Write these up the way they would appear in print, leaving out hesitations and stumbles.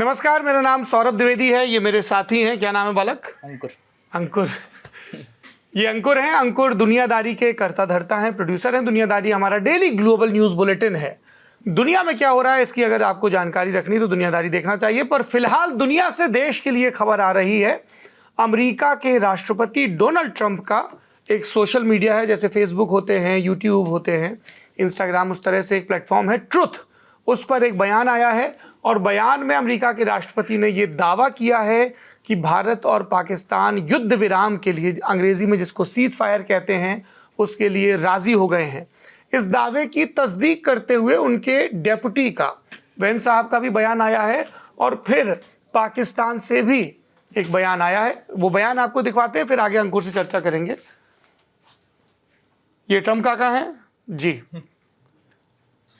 नमस्कार, मेरा नाम सौरभ द्विवेदी है। ये मेरे साथी हैं, क्या नाम है बालक? अंकुर। अंकुर। ये अंकुर हैं। अंकुर दुनियादारी के कर्ता धर्ता हैं, प्रोड्यूसर हैं। दुनियादारी हमारा डेली ग्लोबल न्यूज़ बुलेटिन है। दुनिया में क्या हो रहा है इसकी अगर आपको जानकारी रखनी तो दुनियादारी देखना चाहिए। पर फिलहाल दुनिया से देश के लिए खबर आ रही है। अमेरिका के राष्ट्रपति डोनाल्ड ट्रंप का एक सोशल मीडिया है, जैसे फेसबुक होते हैं, यूट्यूब होते हैं, इंस्टाग्राम, उस तरह से एक प्लेटफॉर्म है ट्रुथ। उस पर एक बयान आया है और बयान में अमेरिका के राष्ट्रपति ने यह दावा किया है कि भारत और पाकिस्तान युद्ध विराम के लिए, अंग्रेजी में जिसको सीज फायर कहते हैं, उसके लिए राजी हो गए हैं। इस दावे की तस्दीक करते हुए उनके डेप्यूटी का, वेंस साहब का भी बयान आया है और फिर पाकिस्तान से भी एक बयान आया है। वो बयान आपको दिखवाते हैं, फिर आगे अंकुर से चर्चा करेंगे। ये ट्रंप काका है जी।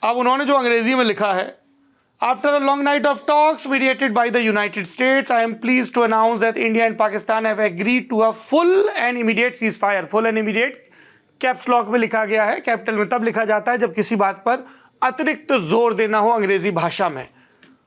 अब उन्होंने जो अंग्रेजी में लिखा है, after a long night of talks mediated by the United States, I am pleased to announce that India and Pakistan have agreed to a full and immediate ceasefire. Full and immediate caps lock में लिखा गया है। Capital में तब लिखा जाता है जब किसी बात पर अतिरिक्त जोर देना हो अंग्रेजी भाषा में।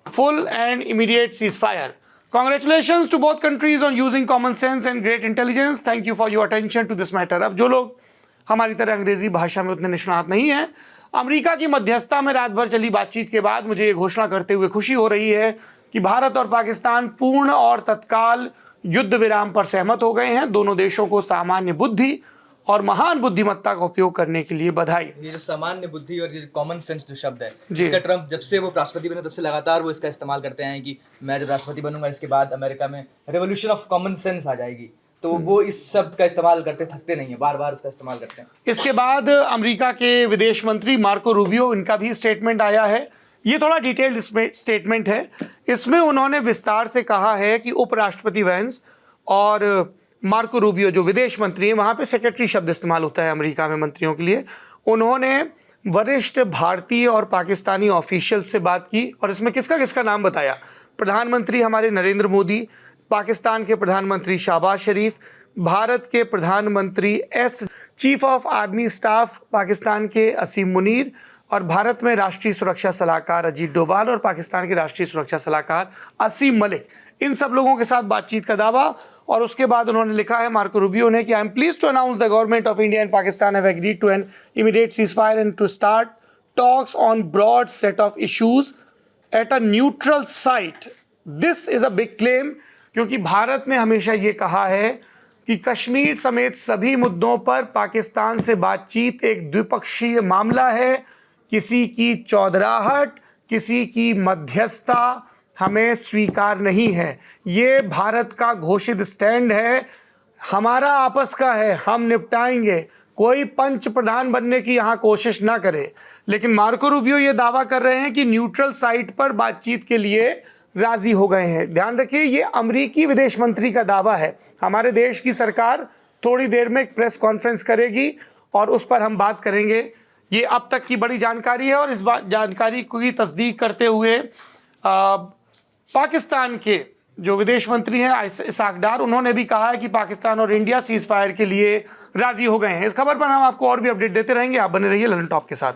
Full and immediate cease fire. Congratulations to both countries on using common sense and great intelligence. Thank you for your attention to this matter. अब जो लोग हमारी तरह अंग्रेजी भाषा में उतने निष्णात नहीं हैं, अमेरिका की मध्यस्थता में रात भर चली बातचीत के बाद मुझे ये घोषणा करते हुए खुशी हो रही है कि भारत और पाकिस्तान पूर्ण और तत्काल युद्ध विराम पर सहमत हो गए हैं। दोनों देशों को सामान्य बुद्धि और महान बुद्धिमत्ता का उपयोग करने के लिए बधाई। ये जो सामान्य बुद्धि और ये कॉमन सेंस जो शब्द है, जिसका ट्रंप जब से वो राष्ट्रपति बने तब से लगातार वो इसका इस्तेमाल करते हैं कि मैं जब राष्ट्रपति बनूंगा इसके बाद अमेरिका में रेवोल्यूशन ऑफ कॉमन सेंस आ जाएगी, तो वो इस शब्द का इस्तेमाल करते थकते नहीं है, बार बार उसका इस्तेमाल करते हैं। इसके बाद अमेरिका के विदेश मंत्री मार्को रूबियो, इनका भी स्टेटमेंट आया है। ये थोड़ा डिटेल्ड स्टेटमेंट है। इसमें उन्होंने विस्तार से कहा है कि उपराष्ट्रपति वेंस और मार्को रूबियो जो विदेश मंत्री हैं, वहाँ पे सेक्रेटरी शब्द इस्तेमाल होता है अमेरिका में मंत्रियों के लिए, उन्होंने वरिष्ठ भारतीय और पाकिस्तानी ऑफिशियल से बात की और इसमें किसका किसका नाम बताया। प्रधानमंत्री हमारे नरेंद्र मोदी, पाकिस्तान के प्रधानमंत्री शहबाज शरीफ, भारत के प्रधानमंत्री chief of army staff Pakistan के असीम मुनीर और भारत में राष्ट्रीय सुरक्षा सलाहकार अजीत डोभाल और पाकिस्तान के राष्ट्रीय सुरक्षा सलाहकार असीम मलिक, इन सब लोगों के साथ बातचीत का दावा। और उसके बाद उन्होंने लिखा है मार्को रूबियो ने कि I am pleased to announce the government of India and Pakistan have agreed to an immediate ceasefire and to start talks on broad set of issues at a neutral site. This is a big claim, क्योंकि भारत ने हमेशा ये कहा है कि कश्मीर समेत सभी मुद्दों पर पाकिस्तान से बातचीत एक द्विपक्षीय मामला है। किसी की चौधराहट, किसी की मध्यस्थता हमें स्वीकार नहीं है। ये भारत का घोषित स्टैंड है, हमारा आपस का है, हम निपटाएंगे। कोई पंच प्रधान बनने की यहाँ कोशिश ना करे। लेकिन मार्को रूबियो ये दावा कर रहे हैं कि न्यूट्रल साइट पर बातचीत के लिए राजी हो गए हैं। ध्यान रखिए, ये अमेरिकी विदेश मंत्री का दावा है। हमारे देश की सरकार थोड़ी देर में एक प्रेस कॉन्फ्रेंस करेगी और उस पर हम बात करेंगे। ये अब तक की बड़ी जानकारी है और इस जानकारी की तस्दीक करते हुए पाकिस्तान के जो विदेश मंत्री हैं इसाक डार, उन्होंने भी कहा है कि पाकिस्तान और इंडिया सीज फायर के लिए राजी हो गए हैं। इस खबर पर हम आपको और भी अपडेट देते रहेंगे। आप बने रहिए ललन टॉप के साथ।